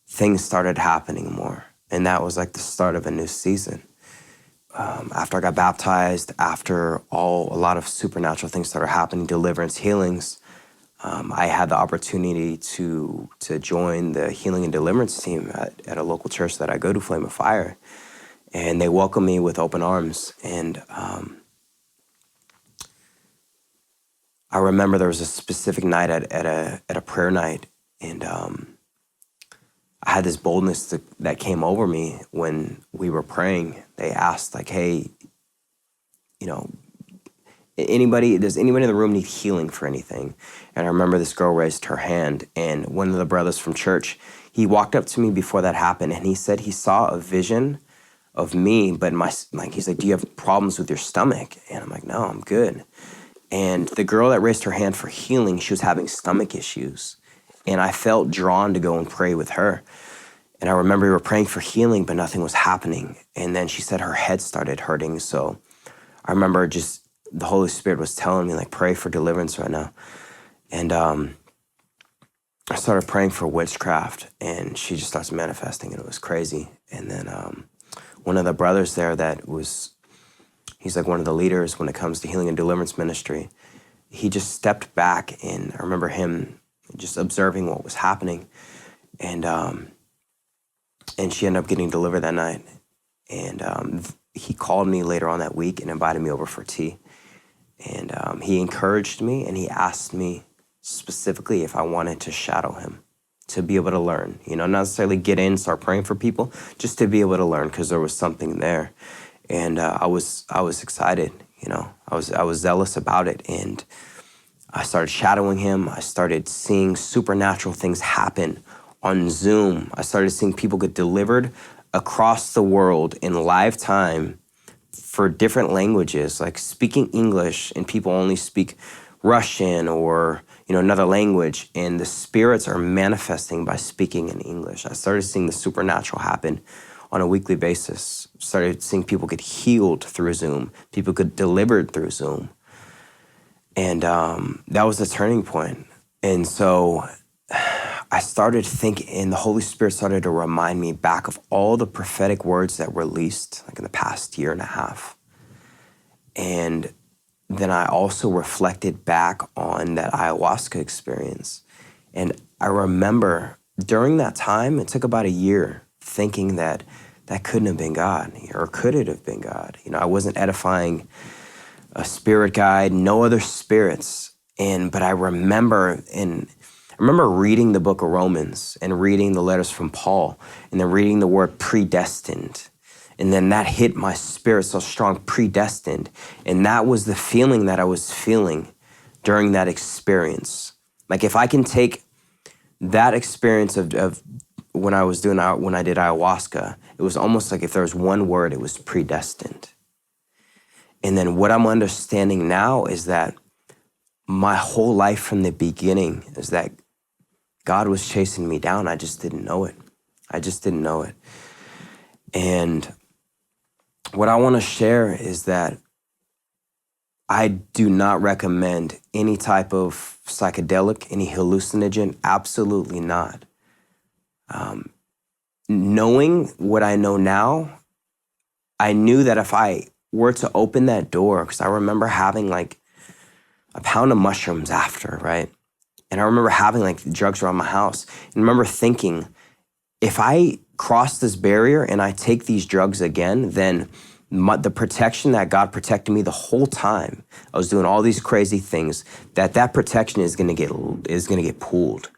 things started happening more. And that was like the start of a new season. After I got baptized, after a lot of supernatural things started happening, deliverance, healings, I had the opportunity to join the healing and deliverance team at a local church that I go to, Flame of Fire. And they welcomed me with open arms. And I remember there was a specific night at a prayer night, and I had this boldness that came over me when we were praying. They asked, like, hey, you know, does anybody in the room need healing for anything? And I remember this girl raised her hand, and one of the brothers from church, he walked up to me before that happened, and he said he saw a vision of me, but he's like, do you have problems with your stomach? And I'm like, no, I'm good. And the girl that raised her hand for healing, she was having stomach issues. And I felt drawn to go and pray with her. And I remember we were praying for healing, but nothing was happening. And then she said her head started hurting. So I remember just the Holy Spirit was telling me, like, pray for deliverance right now. And I started praying for witchcraft, and she just starts manifesting, and it was crazy. And then one of the brothers there he's like one of the leaders when it comes to healing and deliverance ministry. He just stepped back, and I remember him just observing what was happening. And she ended up getting delivered that night. And he called me later on that week and invited me over for tea. And he encouraged me, and he asked me specifically if I wanted to shadow him, to be able to learn, not necessarily get in, start praying for people, just to be able to learn, because there was something there. And I was excited, I was zealous about it. And I started shadowing him. I started seeing supernatural things happen on Zoom. I started seeing people get delivered across the world in live time for different languages, like speaking English, and people only speak Russian or another language, and the spirits are manifesting by speaking in English. I started seeing the supernatural happen on a weekly basis. Started seeing people get healed through Zoom, people get delivered through Zoom. And that was the turning point. And so I started thinking, and the Holy Spirit started to remind me back of all the prophetic words that were released like in the past year and a half. And then I also reflected back on that ayahuasca experience. And I remember during that time, it took about a year thinking that couldn't have been God, or could it have been God? I wasn't edifying a spirit guide, no other spirits. But I remember reading the book of Romans and reading the letters from Paul, and then reading the word predestined. And then that hit my spirit so strong, predestined. And that was the feeling that I was feeling during that experience. Like if I can take that experience of when I did ayahuasca, it was almost like if there was one word, it was predestined. And then what I'm understanding now is that my whole life from the beginning is that God was chasing me down. I just didn't know it. And what I want to share is that I do not recommend any type of psychedelic, any hallucinogen, absolutely not. Knowing what I know now, I knew that if I were to open that door, because I remember having like a pound of mushrooms after, right? And I remember having like drugs around my house. And I remember thinking, if I cross this barrier and I take these drugs again, then the protection that God protected me the whole time I was doing all these crazy things, that protection is gonna get pulled,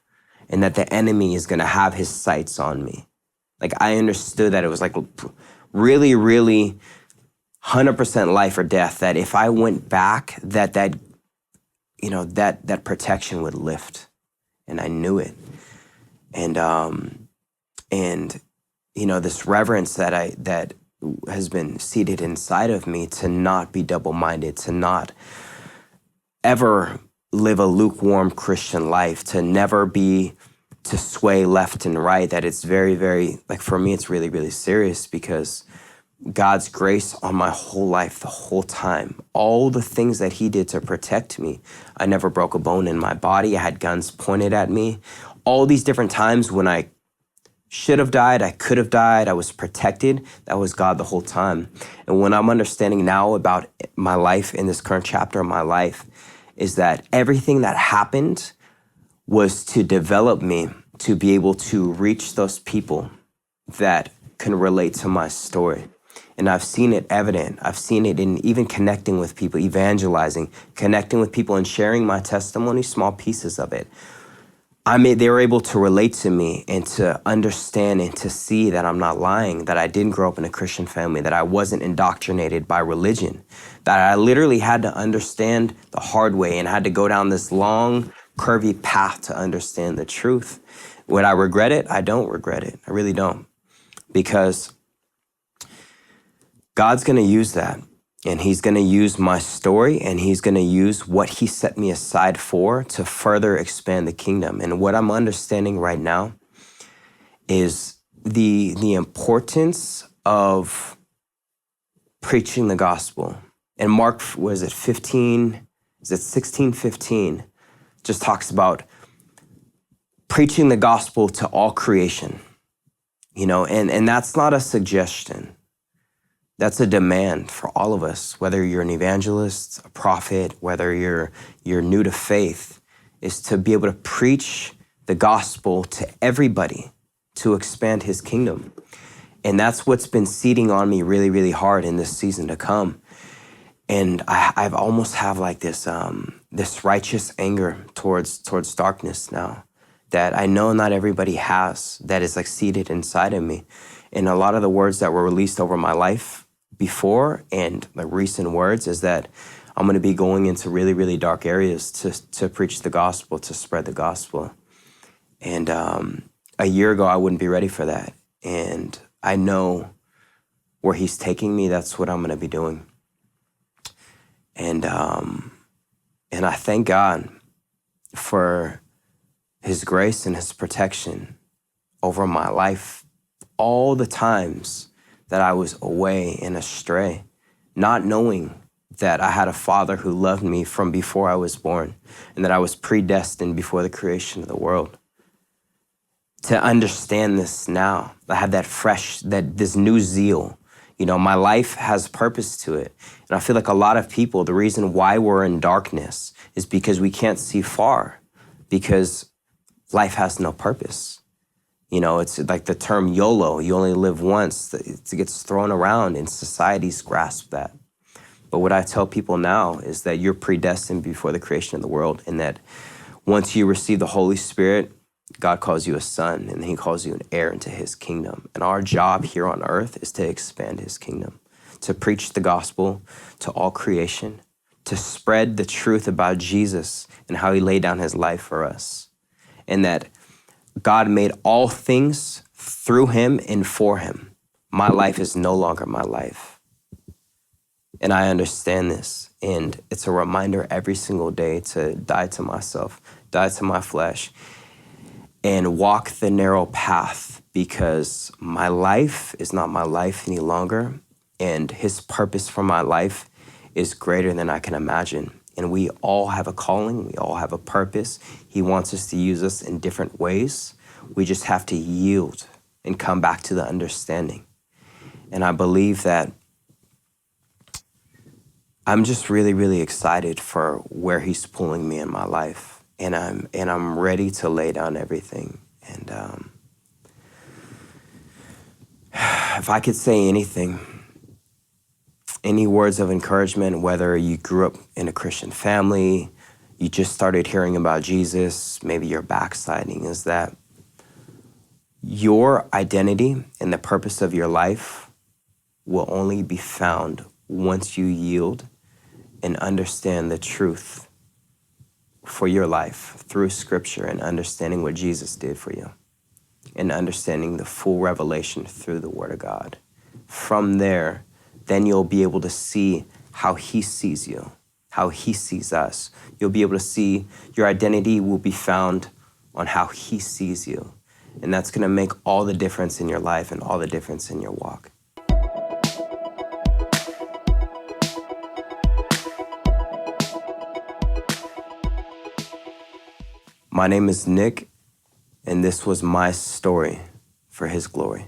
and that the enemy is gonna have his sights on me. Like, I understood that it was like really, really 100% life or death, that if I went back, that protection would lift. And I knew it. And this reverence that has been seated inside of me, to not be double-minded, to not ever live a lukewarm Christian life, to sway left and right, that it's very, very, like, for me, it's really, really serious, because God's grace on my whole life, the whole time, all the things that he did to protect me. I never broke a bone in my body. I had guns pointed at me. All these different times when I should have died, I could have died, I was protected. That was God the whole time. And when I'm understanding now about my life in this current chapter of my life, is that everything that happened was to develop me to be able to reach those people that can relate to my story. And I've seen it evident. I've seen it in even connecting with people, evangelizing, connecting with people and sharing my testimony, small pieces of it. They were able to relate to me and to understand and to see that I'm not lying, that I didn't grow up in a Christian family, that I wasn't indoctrinated by religion, that I literally had to understand the hard way and had to go down this long, curvy path to understand the truth. Would I regret it? I don't regret it. I really don't. Because God's going to use that, and he's going to use my story, and he's going to use what he set me aside for to further expand the kingdom. And what I'm understanding right now is the importance of preaching the gospel. And Mark, was it 15? Is it 16:15? Just talks about preaching the gospel to all creation, and that's not a suggestion. That's a demand for all of us, whether you're an evangelist, a prophet, whether you're new to faith, is to be able to preach the gospel to everybody to expand his kingdom. And that's what's been seeding on me really, really hard in this season to come. And I've almost have like this righteous anger towards darkness now, that I know not everybody has, that is like seated inside of me. And a lot of the words that were released over my life before, and the recent words, is that I'm going to be going into really, really dark areas to preach the gospel, to spread the gospel. And a year ago, I wouldn't be ready for that. And I know where he's taking me, that's what I'm going to be doing. And I thank God for his grace and his protection over my life all the times that I was away and astray, not knowing that I had a father who loved me from before I was born, and that I was predestined before the creation of the world. To understand this now, I have this new zeal. My life has purpose to it. And I feel like a lot of people, the reason why we're in darkness is because we can't see far, because life has no purpose. It's like the term YOLO, you only live once. It gets thrown around, and society's grasp that. But what I tell people now is that you're predestined before the creation of the world, and that once you receive the Holy Spirit, God calls you a son, and he calls you an heir into his kingdom. And our job here on earth is to expand his kingdom, to preach the gospel to all creation, to spread the truth about Jesus and how he laid down his life for us. And that God made all things through him and for him. My life is no longer my life. And I understand this. And it's a reminder every single day to die to myself, die to my flesh, and walk the narrow path, because my life is not my life any longer. And his purpose for my life is greater than I can imagine. And we all have a calling. We all have a purpose. He wants us to use us in different ways. We just have to yield and come back to the understanding. And I believe that I'm just really, really excited for where he's pulling me in my life. And I'm ready to lay down everything. And if I could say anything, Any words of encouragement, whether you grew up in a Christian family, you just started hearing about Jesus, maybe you're backsliding, is that your identity and the purpose of your life will only be found once you yield and understand the truth for your life through Scripture and understanding what Jesus did for you and understanding the full revelation through the Word of God. From there, then you'll be able to see how He sees you, how He sees us. You'll be able to see your identity will be found on how He sees you. And that's going to make all the difference in your life and all the difference in your walk. My name is Nick, and this was my story for His glory.